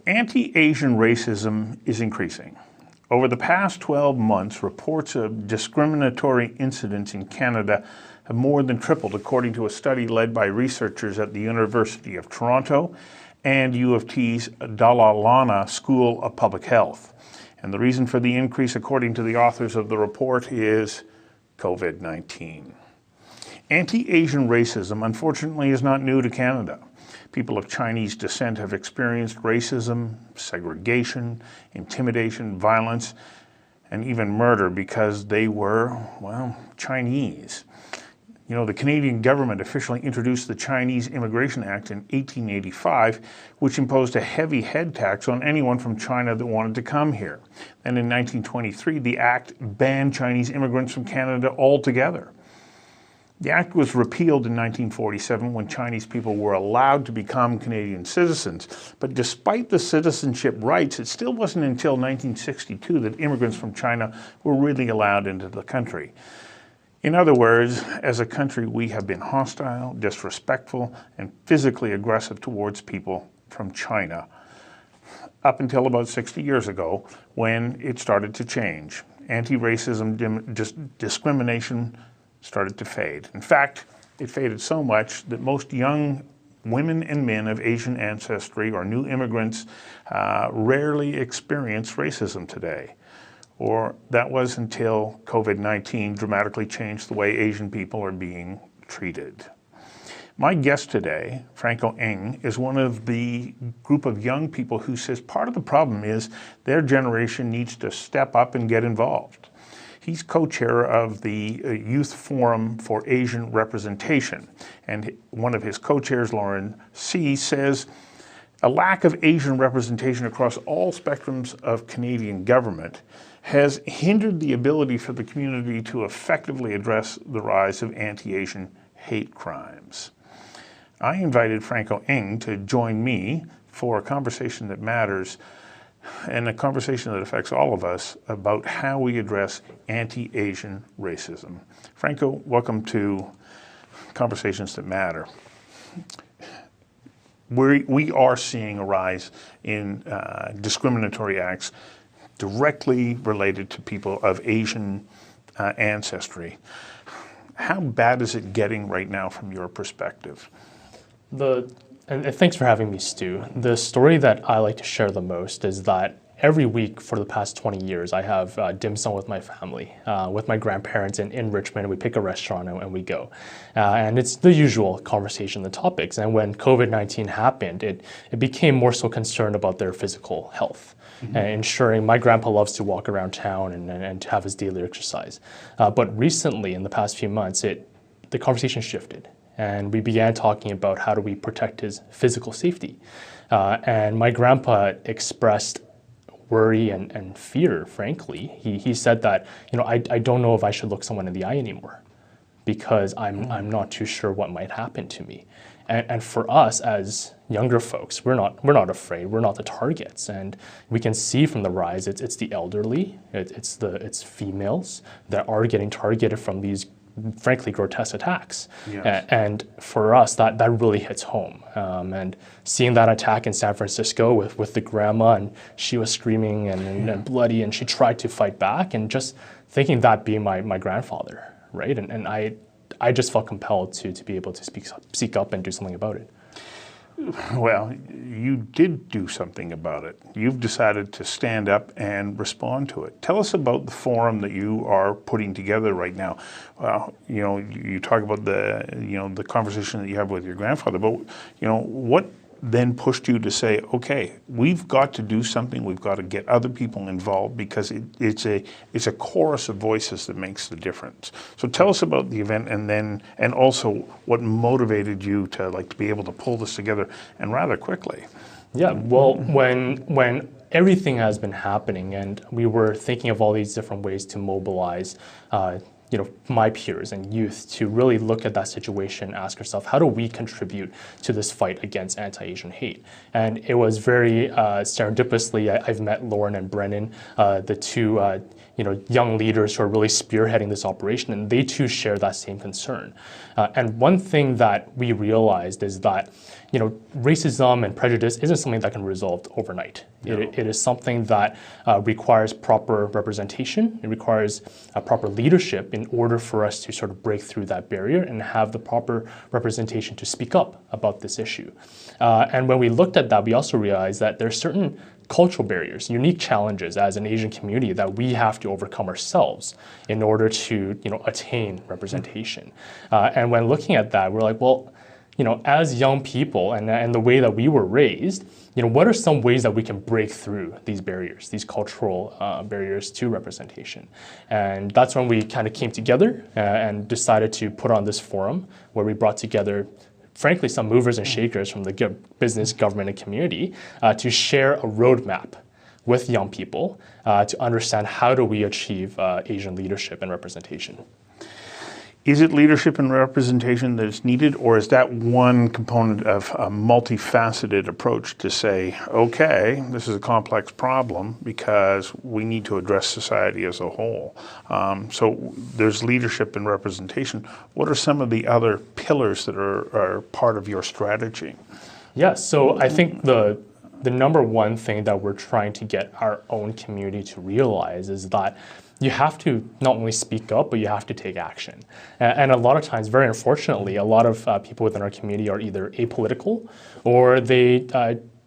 Anti-Asian racism is increasing. Over the past 12 months, reports of discriminatory incidents in Canada have more than tripled, according to a study led by researchers at the University of Toronto and U of T's Dalla Lana School of Public Health. And the reason for the increase, according to the authors of the report, is COVID-19. Anti-Asian racism, unfortunately, is not new to Canada. People of Chinese descent have experienced racism, segregation, intimidation, violence, and even murder because they were, well, Chinese. You know, the Canadian government officially introduced the Chinese Immigration Act in 1885, which imposed a heavy head tax on anyone from China that wanted to come here. And in 1923, the act banned Chinese immigrants from Canada altogether. The act was repealed in 1947 when Chinese people were allowed to become Canadian citizens. But despite the citizenship rights, it still wasn't until 1962 that immigrants from China were really allowed into the country. In other words, as a country, we have been hostile, disrespectful, and physically aggressive towards people from China, up until about 60 years ago, when it started to change. Anti-racism discrimination started to fade. In fact, it faded so much that most young women and men of Asian ancestry or new immigrants rarely experience racism today. Or that was until COVID-19 dramatically changed the way Asian people are being treated. My guest today, Franco, is one of the group of young people who says part of the problem is their generation needs to step up and get involved. He's co-chair of the Youth Forum for Asian Representation, and one of his co-chairs, Lauren C., says a lack of Asian representation across all spectrums of Canadian government has hindered the ability for the community to effectively address the rise of anti-Asian hate crimes. I invited Franco to join me for a conversation that matters and a conversation that affects all of us about how we address anti-Asian racism. Franco, welcome to Conversations That Matter. We are seeing a rise in discriminatory acts directly related to people of Asian ancestry. How bad is it getting right now from your perspective? And thanks for having me, Stu. The story that I like to share the most is that every week for the past 20 years, I have dim sum with my family, with my grandparents in Richmond. We pick a restaurant and we go. And it's the usual conversation, the topics. And when COVID-19 happened, it became more so concerned about their physical health. Mm-hmm. And ensuring my grandpa loves to walk around town and to have his daily exercise. But recently, in the past few months, the conversation shifted. And we began talking about how do we protect his physical safety. And my grandpa expressed worry and fear, frankly. He said that, I don't know if I should look someone in the eye anymore because I'm not too sure what might happen to me. And for us as younger folks, we're not afraid. We're not the targets, and we can see from the rise it's the elderly, it's females that are getting targeted from these frankly grotesque attacks. Yes. And for us, that really hits home. And seeing that attack in San Francisco with the grandma, and she was screaming and bloody, and she tried to fight back, and just thinking that being my grandfather, right? And I just felt compelled to be able to speak up and do something about it. Well, you did do something about it. You've decided to stand up and respond to it. Tell us about the forum that you are putting together right now. You talk about the conversation that you have with your grandfather, but what then pushed you to say, okay, we've got to do something. We've got to get other people involved because it's a chorus of voices that makes the difference. So tell us about the event and also what motivated you to be able to pull this together and rather quickly. Yeah, well, when everything has been happening and we were thinking of all these different ways to mobilize my peers and youth to really look at that situation, ask ourselves, how do we contribute to this fight against anti-Asian hate? And it was very serendipitously, I've met Lauren and Brennan, the two young leaders who are really spearheading this operation, and they too share that same concern. And one thing that we realized is that, racism and prejudice isn't something that can be resolved overnight. No. It is something that requires proper representation. It requires proper leadership in order for us to sort of break through that barrier and have the proper representation to speak up about this issue. And when we looked at that, we also realized that there are certain cultural barriers, unique challenges as an Asian community that we have to overcome ourselves in order to attain representation. And when looking at that, we're like, well, as young people and the way that we were raised, what are some ways that we can break through these barriers, these cultural barriers to representation? And that's when we kind of came together and decided to put on this forum where we brought together, frankly, some movers and shakers from the business, government, and community to share a roadmap with young people to understand how do we achieve Asian leadership and representation. Is it leadership and representation that is needed, or is that one component of a multifaceted approach to say, okay, this is a complex problem because we need to address society as a whole? So there's leadership and representation. What are some of the other pillars that are part of your strategy? Yeah, so I think the number one thing that we're trying to get our own community to realize is that you have to not only speak up, but you have to take action. And a lot of times, very unfortunately, a lot of people within our community are either apolitical or they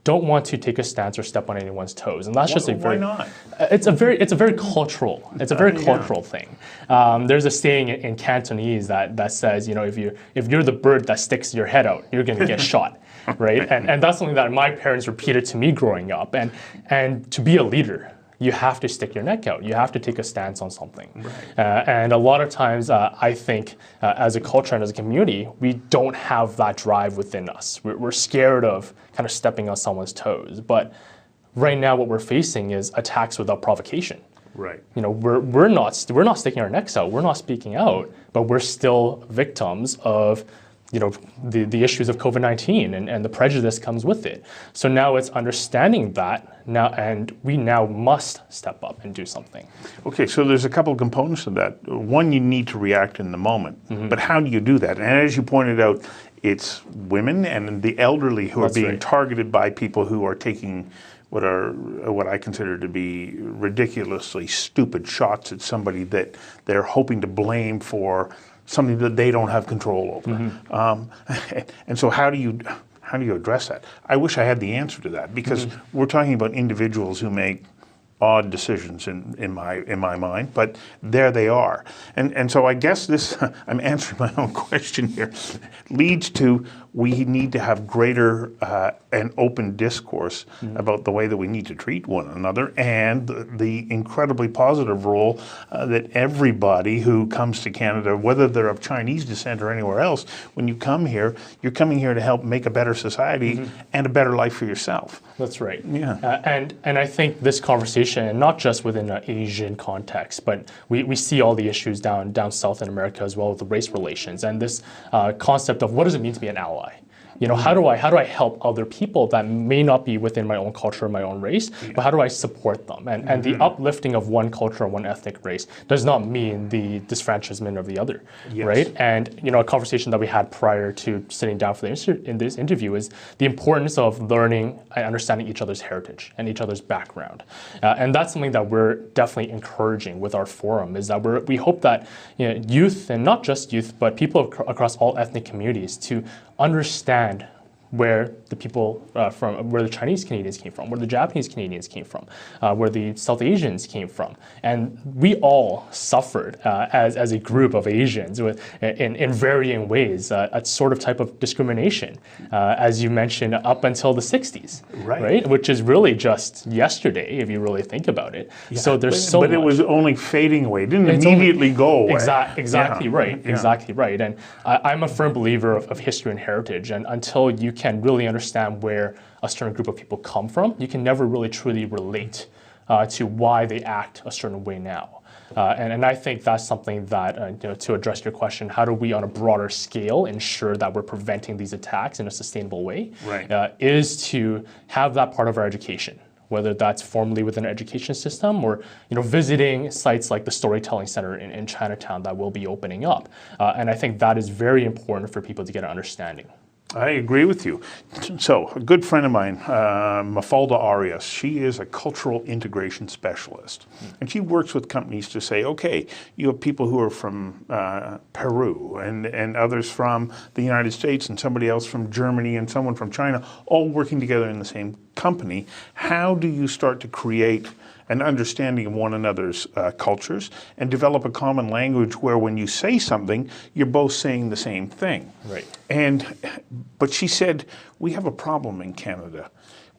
don't want to take a stance or step on anyone's toes, and that's just a very. Why not? It's a very cultural. It's a very cultural thing. There's a saying in Cantonese that says, if you're the bird that sticks your head out, you're going to get shot, right? And that's something that my parents repeated to me growing up. And to be a leader, you have to stick your neck out. You have to take a stance on something. Right. And a lot of times, I think, as a culture and as a community, we don't have that drive within us. We're scared of kind of stepping on someone's toes. But right now, what we're facing is attacks without provocation. Right. We're not sticking our necks out. We're not speaking out, but we're still victims of the issues of COVID-19 and the prejudice comes with it. So now it's understanding that now, and we now must step up and do something. Okay, so there's a couple of components to that. One, you need to react in the moment, but how do you do that? And as you pointed out, it's women and the elderly who are being targeted by people who are taking what I consider to be ridiculously stupid shots at somebody that they're hoping to blame for something that they don't have control over. And so how do you address that? I wish I had the answer to that, because we're talking about individuals who make odd decisions in my mind, but there they are. And so I guess this, I'm answering my own question here, leads to we need to have greater and open discourse about the way that we need to treat one another, and the incredibly positive role that everybody who comes to Canada, whether they're of Chinese descent or anywhere else, when you come here, you're coming here to help make a better society and a better life for yourself. That's right. Yeah. And I think this conversation, and not just within an Asian context, but we see all the issues down south in America as well with the race relations and this concept of what does it mean to be an ally? How do I help other people that may not be within my own culture or my own race, but how do I support them? And the uplifting of one culture or one ethnic race does not mean the disfranchisement of the other, right? And a conversation that we had prior to sitting down for in this interview is the importance of learning and understanding each other's heritage and each other's background. And that's something that we're definitely encouraging with our forum, is that we hope that youth, and not just youth, but people across all ethnic communities, to understand where the people where the Chinese Canadians came from, where the Japanese Canadians came from, where the South Asians came from. And we all suffered as a group of Asians in varying ways, a sort of type of discrimination, as you mentioned, up until the 60s, right? Which is really just yesterday, if you really think about it. Yeah. So there's so much. But it was only fading away. It didn't immediately go away. Exactly right. Yeah. Exactly right. And I'm a firm believer of history and heritage. And until you can really understand where a certain group of people come from, you can never really truly relate to why they act a certain way now. And I think that's something that, to address your question, how do we on a broader scale ensure that we're preventing these attacks in a sustainable way, is to have that part of our education, whether that's formally within an education system or visiting sites like the Storytelling Center in Chinatown that will be opening up. And I think that is very important for people to get an understanding. I agree with you. So, a good friend of mine, Mafalda Arias, she is a cultural integration specialist. And she works with companies to say, okay, you have people who are from Peru and others from the United States and somebody else from Germany and someone from China, all working together in the same company. How do you start to create an understanding of one another's cultures and develop a common language where when you say something, you're both saying the same thing? Right. But she said, we have a problem in Canada.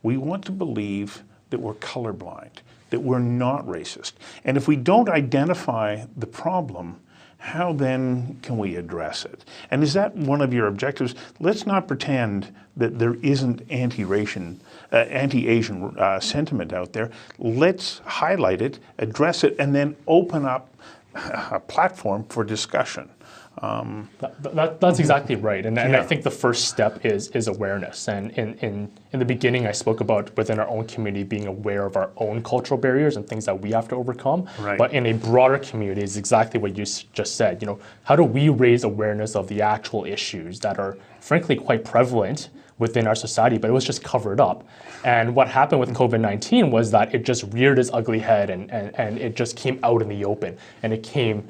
We want to believe that we're colorblind, that we're not racist. And if we don't identify the problem, how then can we address it? And is that one of your objectives? Let's not pretend that there isn't anti-Asian sentiment out there. Let's highlight it, address it, and then open up a platform for discussion. That's exactly right, and I think the first step is awareness. And in the beginning, I spoke about within our own community being aware of our own cultural barriers and things that we have to overcome. Right. But in a broader community, is exactly what you just said. How do we raise awareness of the actual issues that are frankly quite prevalent within our society, but it was just covered up. And what happened with COVID-19 was that it just reared its ugly head and it just came out in the open, and it came,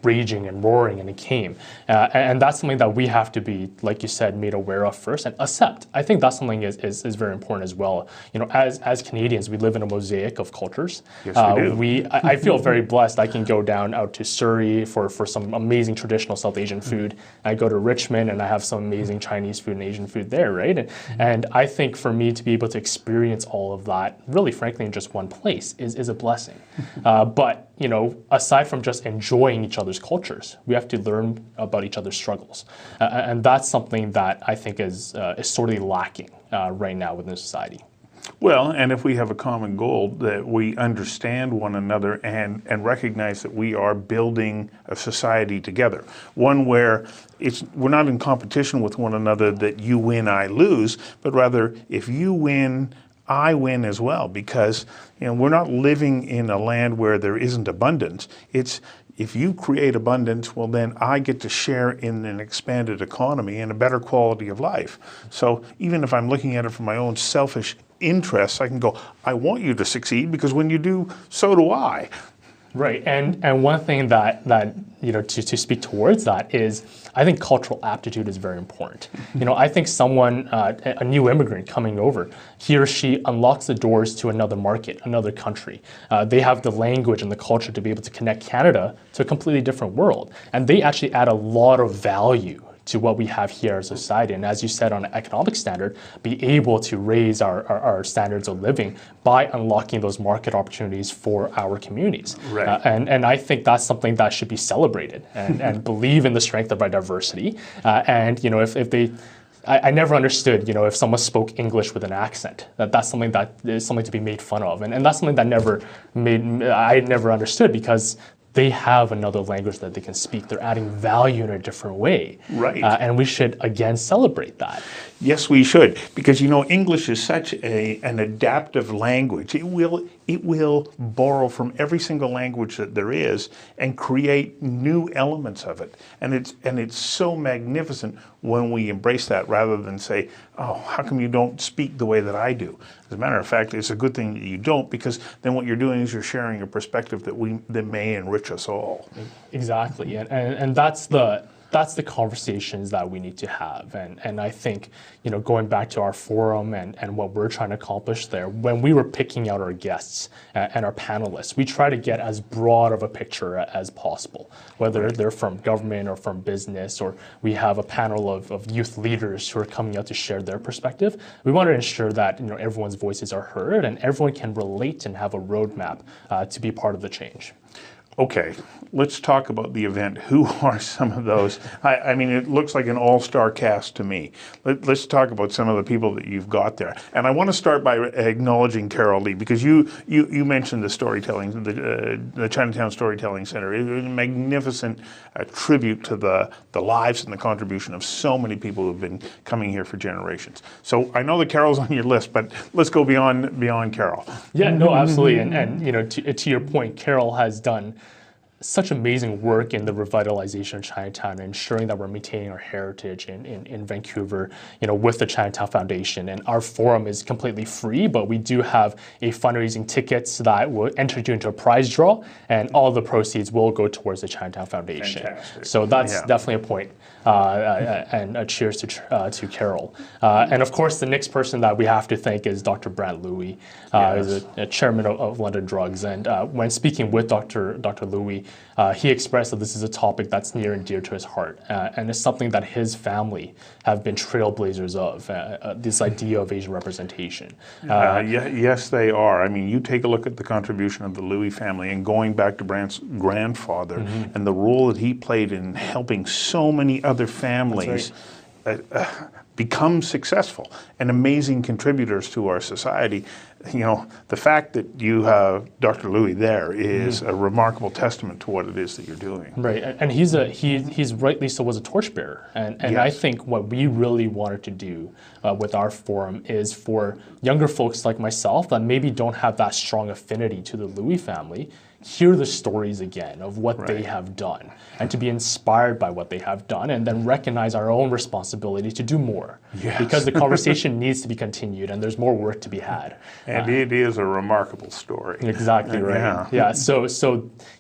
raging and roaring, and it came. And that's something that we have to be, like you said, made aware of first and accept. I think that's something is very important as well. As Canadians, we live in a mosaic of cultures. Yes, we do. I feel very blessed. I can go down out to Surrey for some amazing traditional South Asian food. I go to Richmond and I have some amazing Chinese food and Asian food there, right? And I think for me to be able to experience all of that, really frankly, in just one place is a blessing. But aside from just enjoying each other's cultures, we have to learn about each other's struggles. And that's something that I think is sorely lacking right now within society. Well, and if we have a common goal, that we understand one another and recognize that we are building a society together, one where we're not in competition with one another that you win, I lose, but rather if you win, I win as well, because we're not living in a land where there isn't abundance. It's if you create abundance, well then I get to share in an expanded economy and a better quality of life. So even if I'm looking at it from my own selfish interests, I can go, I want you to succeed because when you do, so do I. Right, and one thing that to speak towards that is, I think cultural aptitude is very important. I think someone, a new immigrant coming over, he or she unlocks the doors to another market, another country. They have the language and the culture to be able to connect Canada to a completely different world, and they actually add a lot of value to what we have here as a society. And as you said, on an economic standard, be able to raise our standards of living by unlocking those market opportunities for our communities. Right. And I think that's something that should be celebrated and believe in the strength of our diversity. If they, I never understood, if someone spoke English with an accent, that's something that is something to be made fun of. And that's something that I never understood, because they have another language that they can speak. They're adding value in a different way. Right. And we should, again, celebrate that. Yes, we should, because English is such an adaptive language. It will borrow from every single language that there is and create new elements of it. And it's so magnificent when we embrace that, rather than say, oh, how come you don't speak the way that I do? As a matter of fact, it's a good thing that you don't, because then what you're doing is you're sharing a perspective that may enrich us all. Exactly, and that's the conversations that we need to have. And I think, going back to our forum and what we're trying to accomplish there, when we were picking out our guests and our panelists, we try to get as broad of a picture as possible, whether they're from government or from business, or we have a panel of youth leaders who are coming out to share their perspective. We want to ensure that everyone's voices are heard and everyone can relate and have a roadmap to be part of the change. Okay, let's talk about the event. Who are some of those? I mean, it looks like an all-star cast to me. Let's talk about some of the people that you've got there. And I want to start by acknowledging Carol Lee, because you mentioned the storytelling, the Chinatown Storytelling Center. It was a magnificent tribute to the lives and the contribution of so many people who've been coming here for generations. So I know that Carol's on your list, but let's go beyond Carol. Yeah, no, absolutely. And to your point, Carol has done such amazing work in the revitalization of Chinatown and ensuring that we're maintaining our heritage in Vancouver, with the Chinatown Foundation. And our forum is completely free, but we do have a fundraising tickets that will enter you into a prize draw, and all the proceeds will go towards the Chinatown Foundation. Fantastic. So that's definitely a point. And a cheers to Carol. And of course, the next person that we have to thank is Dr. Brant Louie, who's a chairman of London Drugs. And when speaking with Dr. Louie, he expressed that this is a topic that's near and dear to his heart, and it's something that his family have been trailblazers of, this idea of Asian representation. Yes, they are. I mean, you take a look at the contribution of the Louis family, and going back to Brant's grandfather and the role that he played in helping so many other families become successful and amazing contributors to our society. The fact that you have Dr. Louie there is a remarkable testament to what it is that you're doing. Right, and he's rightly so was a torchbearer, and yes. I think what we really wanted to do with our forum is for younger folks like myself that maybe don't have that strong affinity to the Louie family, hear the stories again of what they have done, and to be inspired by what they have done, and then recognize our own responsibility to do more. Yes. Because the conversation needs to be continued, and there's more work to be had. And it is a remarkable story. Exactly right. Yeah. So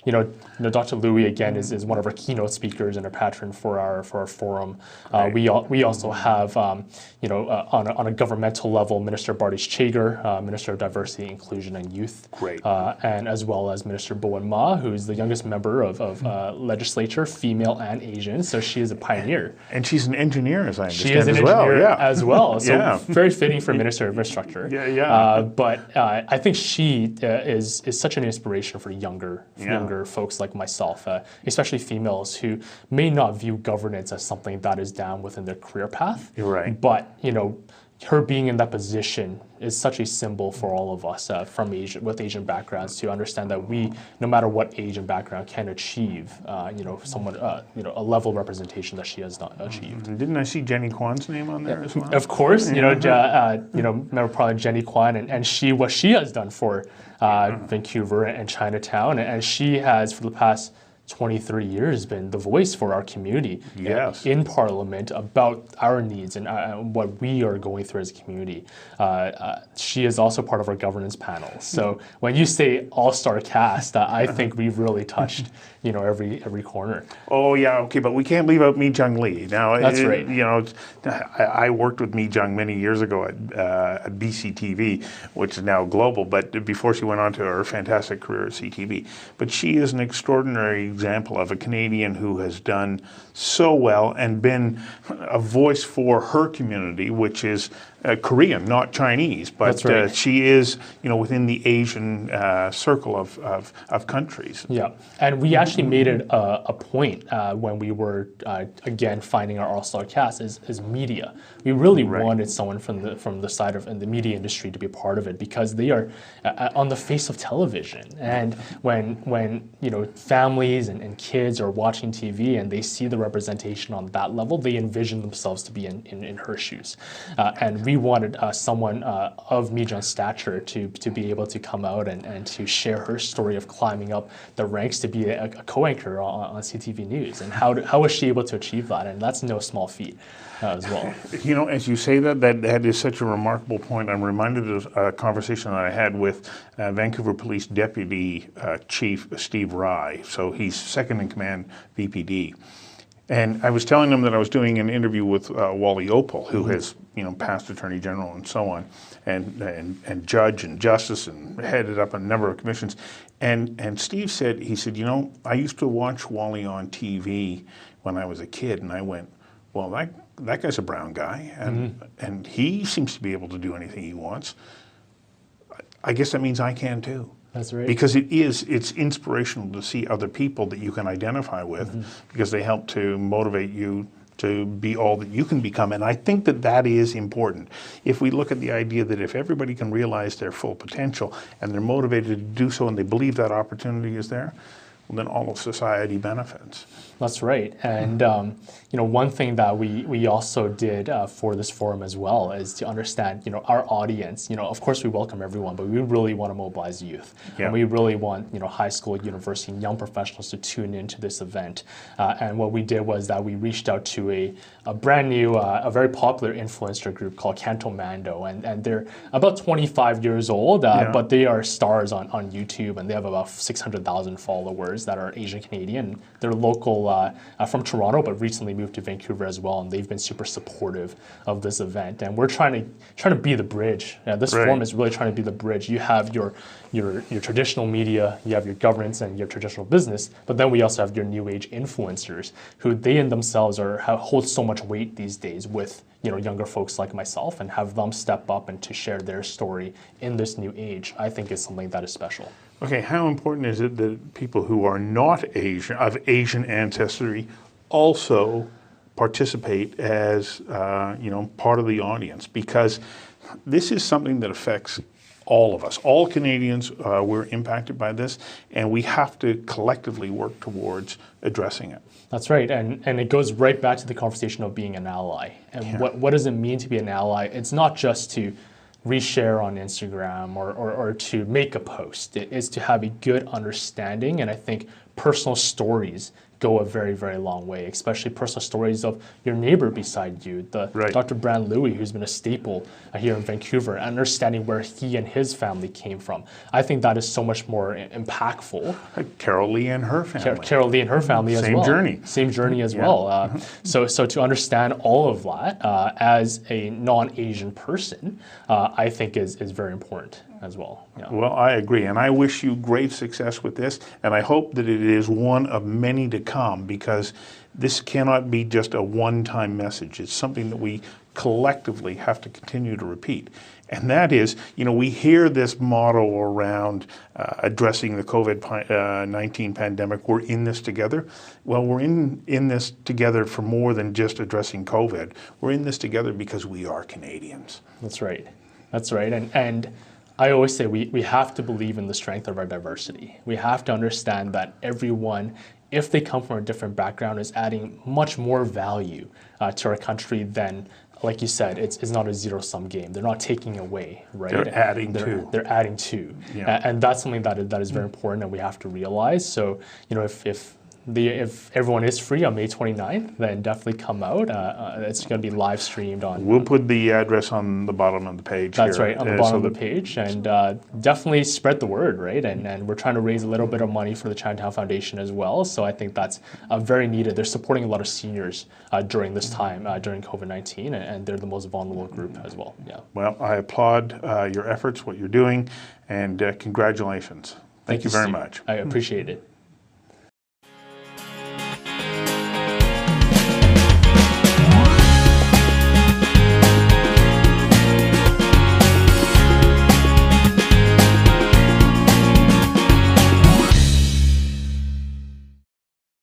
Dr. Louie again is one of our keynote speakers and a patron for our forum. Right. We also have on a governmental level, Minister Bardish Chager, Minister of Diversity, Inclusion, and Youth. Great. And as well as Minister Bowen Ma, who's the youngest member of legislature, female and Asian. So she is a pioneer. And she's an engineer, as I understand. She is an engineer as well. So very fitting for Minister of Infrastructure. But I think she is such an inspiration for younger folks like myself, especially females who may not view governance as something that is down within their career path. You're right. But her being in that position is such a symbol for all of us with Asian backgrounds to understand that we, no matter what age and background, can achieve, a level of representation that she has not achieved. Didn't I see Jenny Kwan's name on there as well? Of course, remember probably Jenny Kwan and what she has done for Vancouver and Chinatown, and she has for the past 23 years been the voice for our community in Parliament about our needs and what we are going through as a community. She is also part of our governance panel. So when you say all-star cast, I think we've really touched every corner. Oh yeah, okay, but we can't leave out Mi Jung Lee. Now that's right. I worked with Mi Jung many years ago at BCTV, which is now global, but before she went on to her fantastic career at CTV. But she is an extraordinary example of a Canadian who has done so well and been a voice for her community, which is Korean, not Chinese, but that's right. She is, within the Asian circle of countries. Yeah, and we actually made it a point when we were again finding our all-star cast is media. We really wanted someone from the side of the media industry to be a part of it because they are on the face of television, and when families and kids are watching TV and they see the representation on that level, they envision themselves to be in her shoes, and we wanted someone of Mi Jung's stature to be able to come out and to share her story of climbing up the ranks to be a co-anchor on CTV News. And how was she able to achieve that? And that's no small feat as well. As you say that is such a remarkable point. I'm reminded of a conversation that I had with Vancouver Police Deputy Chief Steve Rye. So he's second in command VPD. And I was telling them that I was doing an interview with Wally Opal, who has, past Attorney General and so on, and judge and justice and headed up a number of commissions. And Steve said, I used to watch Wally on TV when I was a kid, and I went, well, that guy's a brown guy, and he seems to be able to do anything he wants. I guess that means I can too. That's right. Because it's inspirational to see other people that you can identify with because they help to motivate you to be all that you can become. And I think that is important. If we look at the idea that if everybody can realize their full potential and they're motivated to do so and they believe that opportunity is there, well, then all of society benefits. That's right. And one thing that we also did for this forum as well is to understand, our audience. Of course we welcome everyone, but we really want to mobilize youth. Yeah. And we really want, high school, university, and young professionals to tune into this event. And what we did was that we reached out to a brand new, a very popular influencer group called Canto Mando. And they're about 25 years old, but they are stars on YouTube, and they have about 600,000 followers that are Asian Canadian. They're local from Toronto, but recently moved to Vancouver as well, and they've been super supportive of this event. And we're trying to be the bridge. This forum is really trying to be the bridge. You have your traditional media, you have your governance and your traditional business, but then we also have your new age influencers, who they in themselves hold so much weight these days with younger folks like myself, and have them step up and to share their story in this new age, I think is something that is special. Okay, how important is it that people who are not Asian, of Asian ancestry, also participate as part of the audience? Because this is something that affects all of us. All Canadians were impacted by this, and we have to collectively work towards addressing it. That's right, and it goes right back to the conversation of being an ally. And what does it mean to be an ally? It's not just to reshare on Instagram or to make a post. It is to have a good understanding, and I think personal stories go a very, very long way, especially personal stories of your neighbor beside you, Dr. Brand Louie, who's been a staple here in Vancouver, understanding where he and his family came from. I think that is so much more impactful. Carol Lee and her family. Carol Lee and her family as well. Same journey as well. So to understand all of that as a non-Asian person, I think is very important as well. Yeah. Well, I agree, and I wish you great success with this, and I hope that it is one of many to come, because this cannot be just a one-time message. It's something that we collectively have to continue to repeat. And that is, we hear this motto around addressing the COVID-19 pandemic, we're in this together. Well, we're in this together for more than just addressing COVID. We're in this together because we are Canadians. That's right. That's right. And I always say we have to believe in the strength of our diversity. We have to understand that everyone, if they come from a different background, is adding much more value to our country than, like you said, it's not a zero-sum game. They're not taking away, right? They're adding to. They're adding to. Yeah. And that's something that is very important and we have to realize. So, if everyone is free on May 29th, then definitely come out. It's going to be live streamed on. We'll put the address on the bottom of the page. That's right, on the bottom of the page, and definitely spread the word, right? And we're trying to raise a little bit of money for the Chinatown Foundation as well. So I think that's very needed. They're supporting a lot of seniors during this time, during COVID-19, and they're the most vulnerable group as well. Yeah. Well, I applaud your efforts, what you're doing, and congratulations. Thank you very much. I appreciate it.